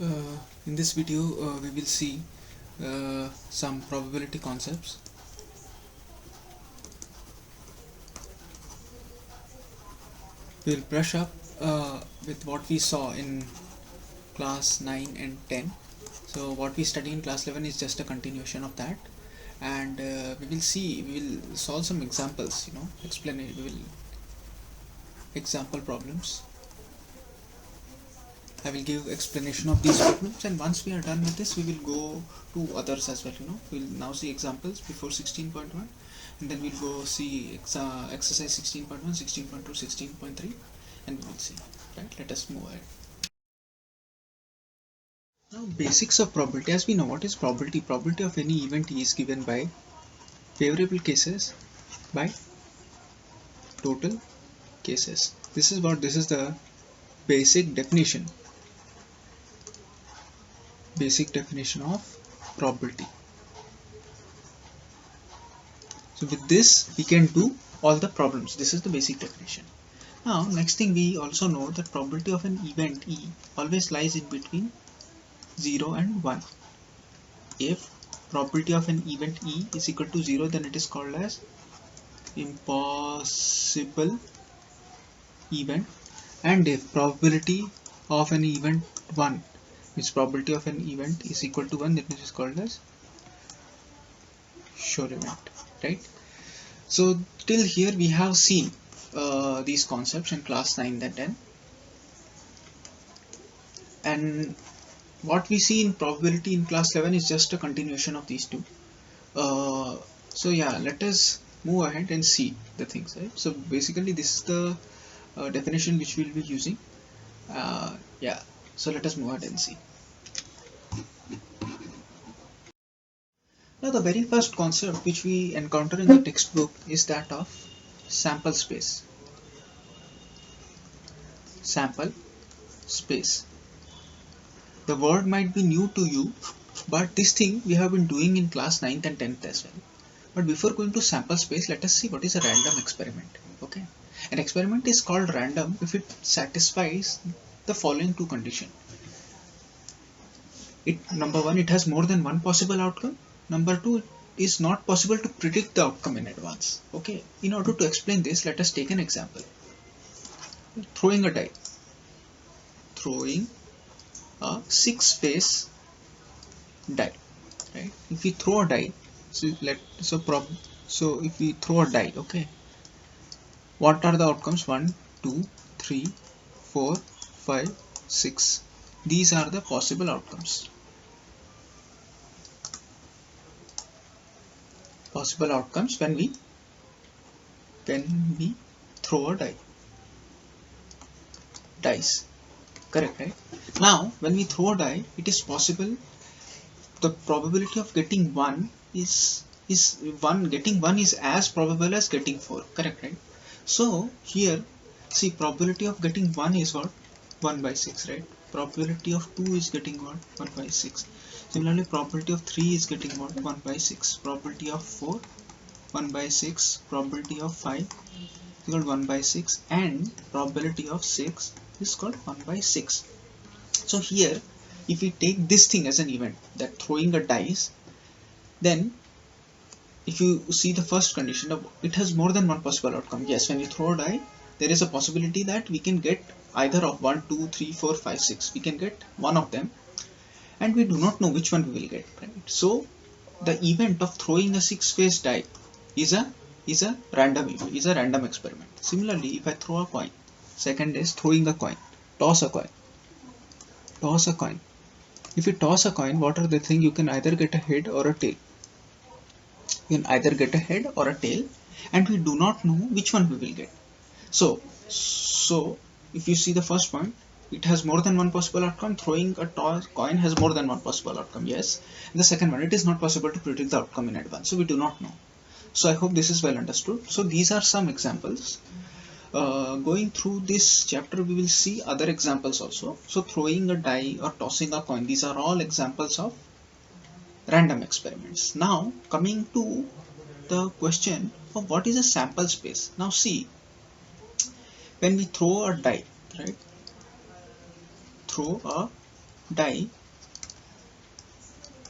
In this video, we will see some probability concepts. We'll brush up with what we saw in class 9 and 10. So what we study in class 11 is just a continuation of that, and we will solve some examples, explain it, we will example problems. I will give explanation of these problems, and once we are done with this, we will go to others as well. We'll now see examples before 16.1, and then we'll go see exercise 16.1, 16.2, 16.3, and we will see. Right? Let us move ahead. Now, basics of probability. As we know, what is probability? Probability of any event is given by favorable cases by total cases. This is the basic definition. Basic definition of probability. So with this we can do all the problems. This is the basic definition. Now next thing, we also know that probability of an event E always lies in between 0 and 1. If probability of an event E is equal to 0, then it is called as impossible event, and if probability of an event 1, its probability of an event is equal to 1, then it is called as sure event, right? So till here we have seen these concepts in class 9 and 10, and what we see in probability in class 11 is just a continuation of these two. So yeah, let us move ahead and see the things, right? So basically this is the definition which we'll be using. Yeah, so let us move ahead and see. Now the very first concept which we encounter in the textbook is that of sample space. Sample space. The word might be new to you, but this thing we have been doing in class 9th and 10th as well. But before going to sample space, let us see what is a random experiment. Okay, an experiment is called random if it satisfies the following two conditions. Number one, it has more than one possible outcome. Number two, it is not possible to predict the outcome in advance. Okay, in order to explain this, let us take an example. Throwing a die. Throwing a 6-face die. Right? If we throw a die, so if we throw a die, okay, what are the outcomes? 1, 2, 3, 4, 5, 6. These are the possible outcomes. Possible outcomes when we throw a dice. Correct, right? Now when we throw a die, it is possible, the probability of getting 1 is getting 1 is as probable as getting 4. Correct, right? So here, see, probability of getting 1 is what? 1 by 6, right? Probability of 2 is getting what? 1 by 6. Similarly, probability of 3 is getting what? 1 by 6. Probability of 4, 1 by 6. Probability of 5 is called 1 by 6, and probability of 6 is called 1 by 6. So here, if we take this thing as an event, that throwing a dice, then if you see the first condition, it has more than one possible outcome. Yes, when you throw a die, there is a possibility that we can get either of 1, 2, 3, 4, 5, 6. We can get one of them, and we do not know which one we will get. Right? So the event of throwing a 6-face die is a random event, is a random experiment. Similarly, if I throw a coin, second is throwing a coin, toss a coin. Toss a coin. If you toss a coin, what are the things? You can either get a head or a tail. You can either get a head or a tail, and we do not know which one we will get. So if you see the first point, it has more than one possible outcome. Throwing a coin has more than one possible outcome. Yes. And the second one, it is not possible to predict the outcome in advance. So we do not know. So I hope this is well understood. So these are some examples. Going through this chapter, we will see other examples also. So throwing a die or tossing a coin, these are all examples of random experiments. Now coming to the question of what is a sample space. Now see, when we throw a die, right? Throw a die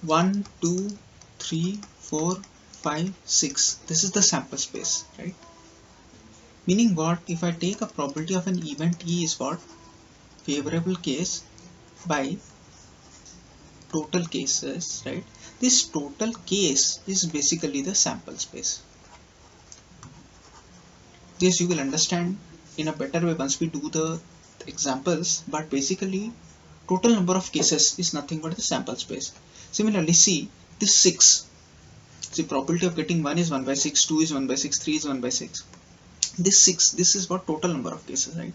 1, 2, 3, 4, 5, 6. This is the sample space, right? Meaning what? If I take a probability of an event E is what? Favorable case by total cases, right? This total case is basically the sample space. This you will understand in a better way once we do the examples, but basically total number of cases is nothing but the sample space. Similarly, see this 6. The probability of getting 1 is 1 by 6, 2 is 1 by 6, 3 is 1 by 6. This 6, this is what total number of cases, right?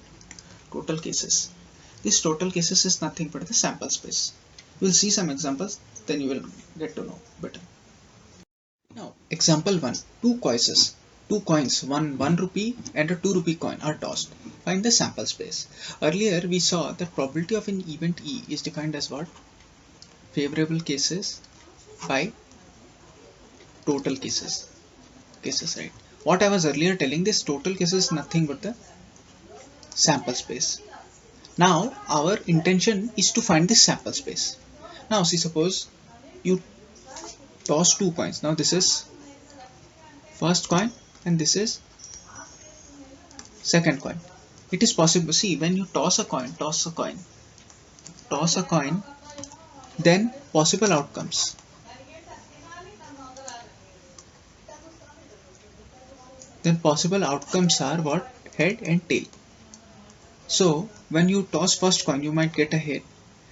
Total cases. This total cases is nothing but the sample space. You will see some examples, then you will get to know better. Now, example 1. Two coins, one rupee and a 2 rupee coin are tossed. Find the sample space. Earlier we saw that probability of an event E is defined as what? Favorable cases by total cases, right? What I was earlier telling, this total cases is nothing but the sample space. Now our intention is to find this sample space. Now see, suppose you toss 2 coins. Now this is first coin and this is second coin. It is possible, see, when you toss a coin, then possible outcomes. Are what? Head and tail. So when you toss first coin, you might get a head.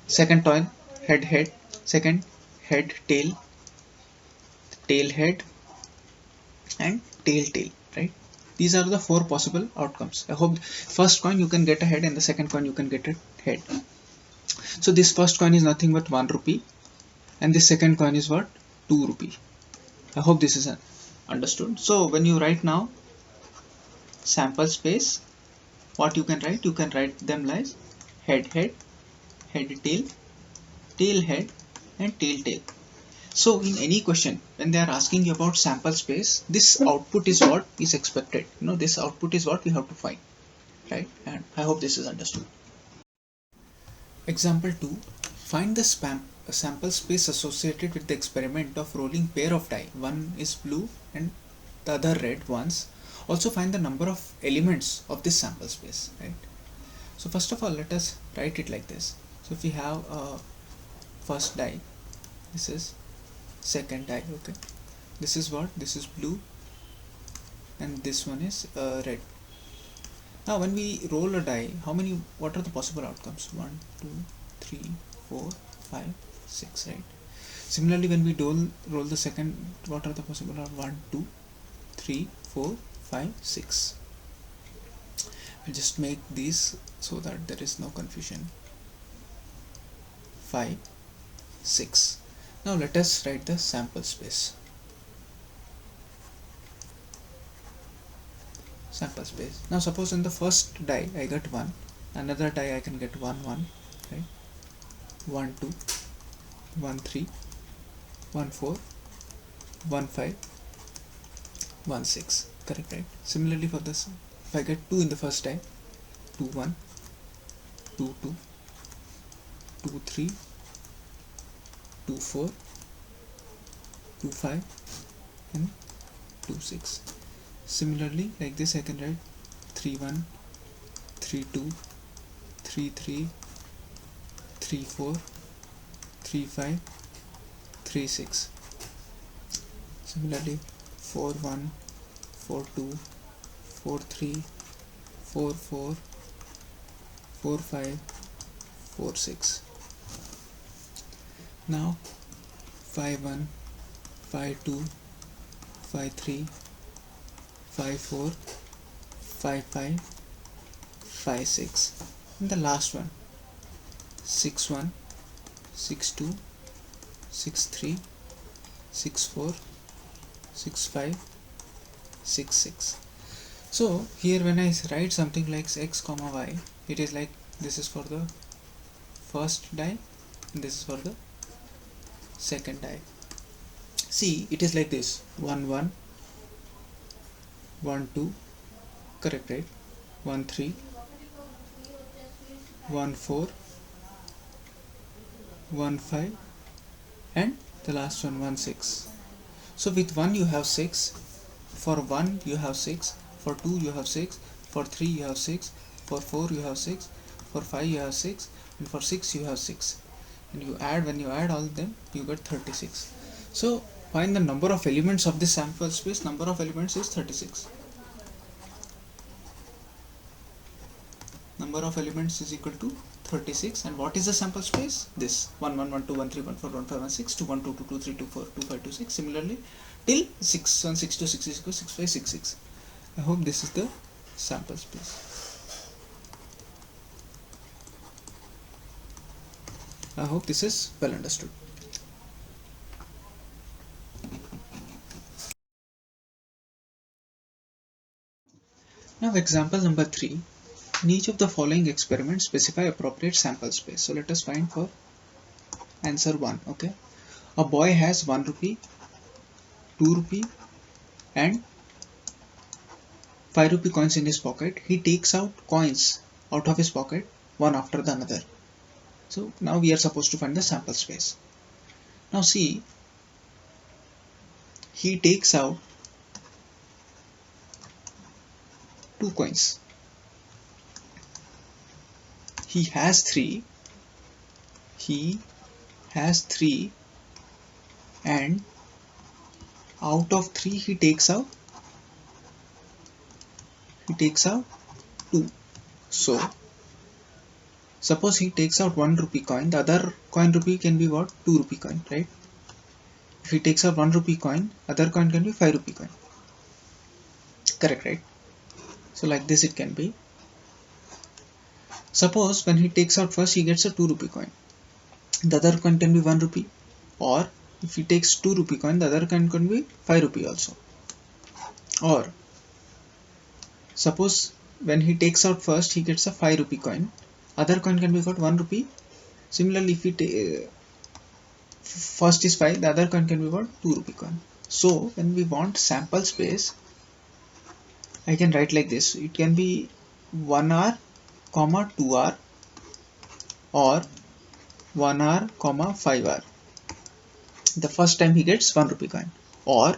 Second coin, head. Second, head, tail head, and tail, right? These are the 4 possible outcomes. I hope first coin you can get a head and the second coin you can get a head. So this first coin is nothing but 1 rupee and this second coin is what? 2 rupee. I hope this is understood. So when you write now sample space, what you can write? You can write them as head, tail, head, and tail. So in any question, when they are asking you about sample space, this output is what is expected. This output is what we have to find, right? And I hope this is understood. Example 2. Find the sample space associated with the experiment of rolling pair of die. One is blue and the other red ones. Also find the number of elements of this sample space, right? So first of all, let us write it like this. So if we have a first die, this is second die, okay? This is what? This is blue and this one is red. Now when we roll a die, what are the possible outcomes? 1, 2, 3, 4, 5, 6, right? Similarly, when we roll the second, what are the possible? 1, 2, 3, 4, 5, 6. I'll just make these so that there is no confusion. 5, 6. Now let us write the sample space. Now suppose in the first die I get 1, another die I can get 1, 1, right? 1, 2, 1, 3, 1, 4, 1, 5, 1, 6, correct, right? Similarly for this, if I get 2 in the first die, 2, 1, 2, 2, 2, 3, 2, 4, 2, 5, and 2, 6. Similarly, like this I can write 3, 1, 3, 2, 3, 3, 3, 4, 3, 5, 3, 6. Similarly, 4, 1, 4, 2, 4, 3, 4, 4, 4, 5, 4, 6. Now 5, 1, 5, 2, 5, 3, 5, 4, 5, 5, 5, 6, and the last one 6, 1, 6, 2, 6, 3, 6, 4, 6, 5, 6, 6. So here when I write something like x comma y, it is like this is for the first die and this is for the second die. See, it is like this: 1, 1, 1, 2, correct, right? 1, 3, 1, 4, 1 5, and the last one 1 6. So with 1 you have 6, for 1 you have 6, for 2 you have 6, for 3 you have 6, for 4 you have 6, for 5 you have 6, and for 6 you have 6. And when you add all of them, you get 36. So find the number of elements of this sample space. Number of elements is 36. Number of elements is equal to 36. And what is the sample space? This 1 1 1 2 1 3 1 4 1 5 1 6 2 1 2 2 2 3 2 4 2 5 2 6. Similarly till 6 1 6 2 6 6 6 5 6 6. I hope this is the sample space. I hope this is well understood. Now example number 3. In each of the following experiments, specify appropriate sample space. So let us find for answer 1. Okay, a boy has 1 rupee, 2 rupee and 5 rupee coins in his pocket. He takes out coins out of his pocket one after the another. So now we are supposed to find the sample space. Now see, he takes out 2 coins. He has 3. He has 3, and out of 3 he takes out 2. So suppose he takes out 1 rupee coin, the other coin rupee can be what? 2 rupee coin, right? If he takes out 1 rupee coin, other coin can be 5 rupee coin. Correct, right? So like this it can be. Suppose when he takes out first, he gets a 2 rupee coin. The other coin can be 1 rupee. Or if he takes 2 rupee coin, the other coin can be 5 rupee also. Or suppose when he takes out first, he gets a 5 rupee coin. Other coin can be got 1 rupee. Similarly, if he first is 5, the other coin can be got 2 rupee coin. So when we want sample space, I can write like this. It can be 1R, 2R, or 1R, 5R. The first time he gets 1 rupee coin, or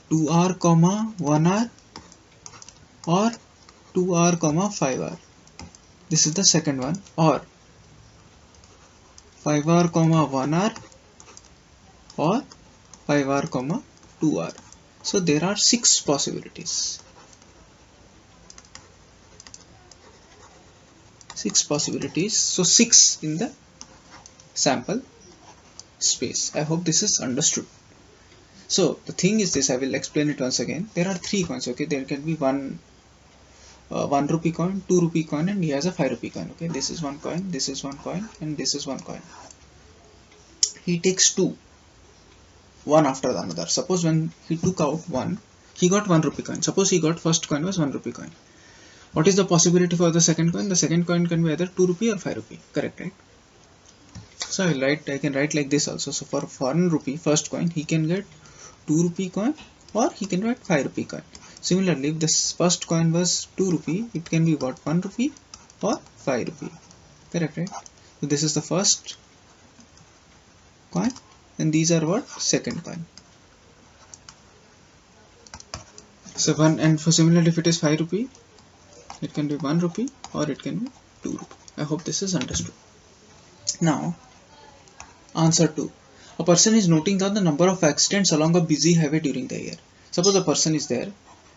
2R, 1R, or 2R, 5R. This is the second one, or 5R, 1R, or 5R, 2R. So there are 6 possibilities. 6 possibilities. So 6 in the sample space. I hope this is understood. So the thing is this, I will explain it once again. There are 3 coins. Okay, there can be 1 rupee coin, 2 rupee coin, and he has a 5 rupee coin. Okay, this is 1 coin, this is 1 coin, and this is 1 coin. He takes 2, one after the another. Suppose when he took out 1, he got 1 rupee coin. Suppose he got first coin was 1 rupee coin. What is the possibility for the second coin? The second coin can be either 2 rupee or 5 rupee. Correct, right? So I can write like this also. So for 1 rupee first coin, he can get 2 rupee coin, or he can get 5 rupee coin. Similarly, if this first coin was 2 rupee, it can be what? 1 rupee or 5 rupee. Correct, right? So this is the first coin, and these are what? Second coin. So similarly, if it is 5 rupee, it can be 1 rupee or it can be 2 rupee. I hope this is understood. Now, answer 2. A person is noting down the number of accidents along a busy highway during the year. Suppose a person is there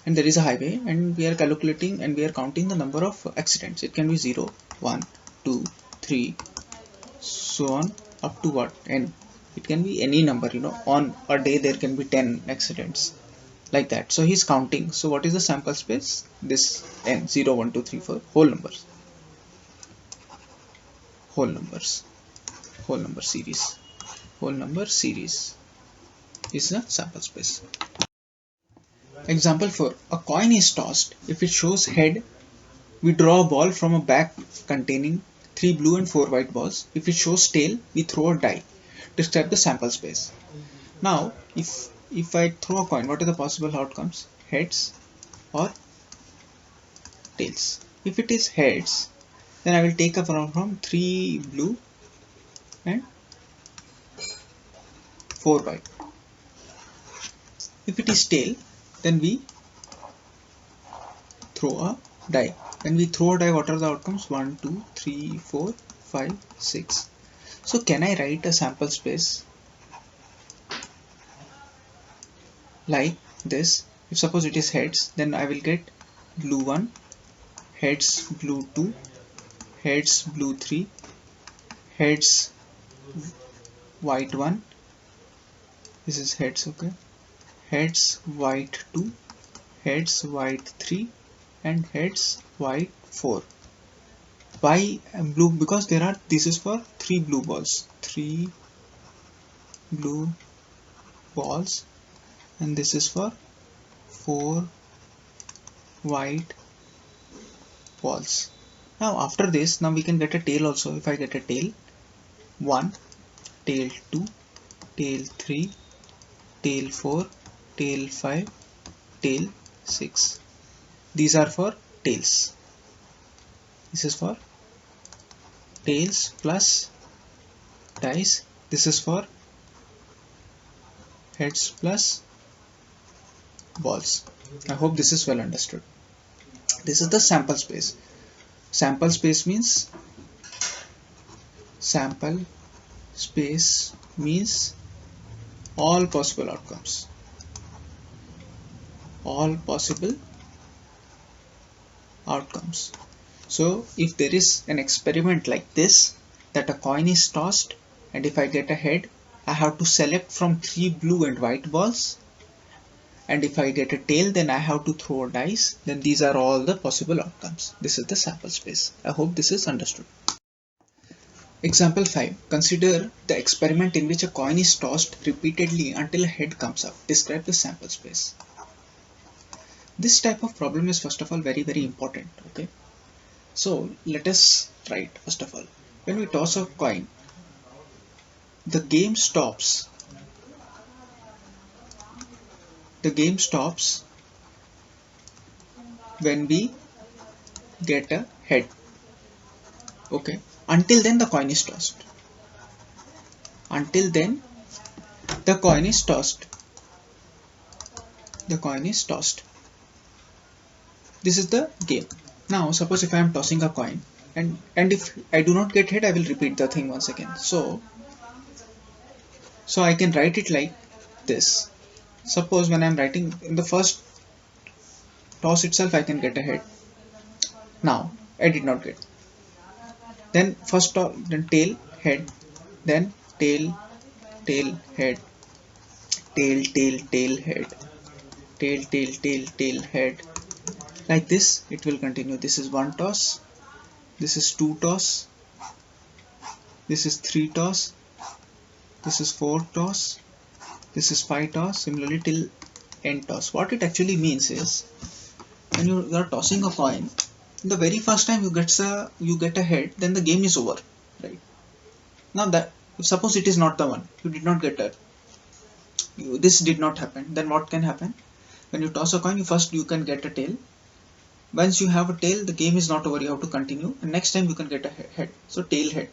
and there is a highway, and we are calculating and we are counting the number of accidents. It can be 0, 1, 2, 3, so on up to what? N. It can be any number, on a day there can be 10 accidents. Like that. So he's counting. So what is the sample space? This n, 0, 1, 2, 3, 4, whole numbers. Whole number series. Whole number series is the sample space. Example 4. A coin is tossed. If it shows head, we draw a ball from a bag containing 3 blue and 4 white balls. If it shows tail, we throw a die. Describe the sample space. Now, if I throw a coin, what are the possible outcomes? Heads or tails. If it is heads, then I will take up from 3 blue and 4 white. If it is tail, then we throw a die. When we throw a die, what are the outcomes? 1, 2, 3, 4, 5, 6. So can I write a sample space like this? If suppose it is heads, then I will get blue 1, heads blue 2, heads blue 3, heads white 1. This is heads, okay. Heads white 2, heads white 3, and heads white 4. Why blue? Because there are, this is for 3 blue balls, 3 blue balls, and this is for 4 white balls. Now after this, now we can get a tail also. If I get a tail 1, tail 2, tail 3, tail 4, tail 5, tail 6. These are for tails. This is for tails plus dice. This is for heads plus balls. I hope this is well understood. This is the sample space. Sample space means all possible outcomes. All possible outcomes. So if there is an experiment like this, that a coin is tossed, and if I get a head, I have to select from 3 blue and white balls, and if I get a tail, then I have to throw dice. Then these are all the possible outcomes. This is the sample space. I hope this is understood. Example 5. Consider the experiment in which a coin is tossed repeatedly until a head comes up. Describe the sample space. This type of problem is first of all very important. Okay. So let us write first of all. When we toss a coin, the game stops. The game stops when we get a head. Okay. Until then the coin is tossed. Until then the coin is tossed. The coin is tossed. This is the game. Now suppose if I am tossing a coin and if I do not get head, I will repeat the thing once again. So I can write it like this. Suppose when I am writing in the first toss itself, I can get a head. Now I did not get. Then first toss, then tail, head, then tail, tail, head, tail, tail, tail, head, tail, tail, tail, tail, head. Like this it will continue. This is 1 toss, this is 2 toss, this is 3 toss, this is 4 toss, this is 5 toss, similarly till end toss. What it actually means is, when you are tossing a coin, the very first time you get a head, then the game is over, right? Now that if suppose it is not the one, you did not get it, this did not happen, then what can happen? When you toss a coin, you can get a tail. Once you have a tail, the game is not over, you have to continue, and next time you can get a head. So tail, head,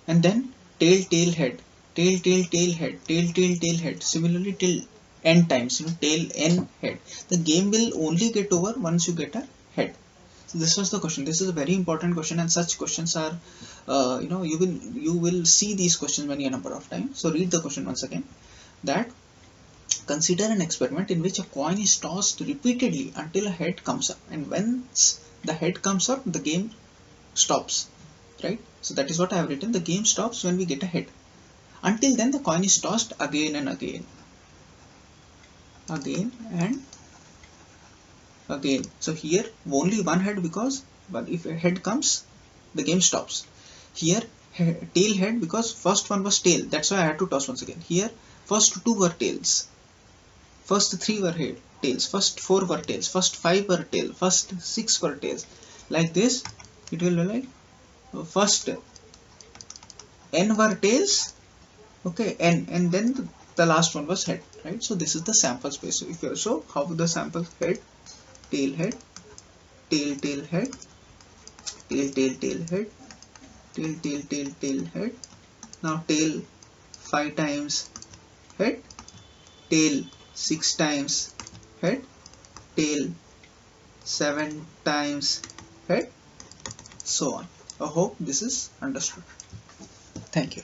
and then tail, tail, head, tail, tail, tail, head, tail, tail, tail, head, similarly till n times, tail, n, head. The game will only get over once you get a head. So this was the question. This is a very important question, and such questions are you will see these questions many a number of times. So read the question once again. That consider an experiment in which a coin is tossed repeatedly until a head comes up, and once the head comes up, the game stops, right? So that is what I have written. The game stops when we get a head. Until then the coin is tossed again and again, again and again. So here only one head, because if a head comes, the game stops. Here tail, head, because first one was tail, that's why I had to toss once again. Here first 2 were tails, first 3 were tails, first 4 were tails, first 5 were tails, first 6 were tails. Like this it will be like first n were tails, okay, n, and then the last one was head, right? So this is the sample space. So if you show how the sample head, tail, head, tail, tail, head, tail, tail, tail, head, tail, tail, tail, tail, head, Now tail 5 times head, tail 6 times head, tail 7 times head, so on. I hope this is understood. Thank you.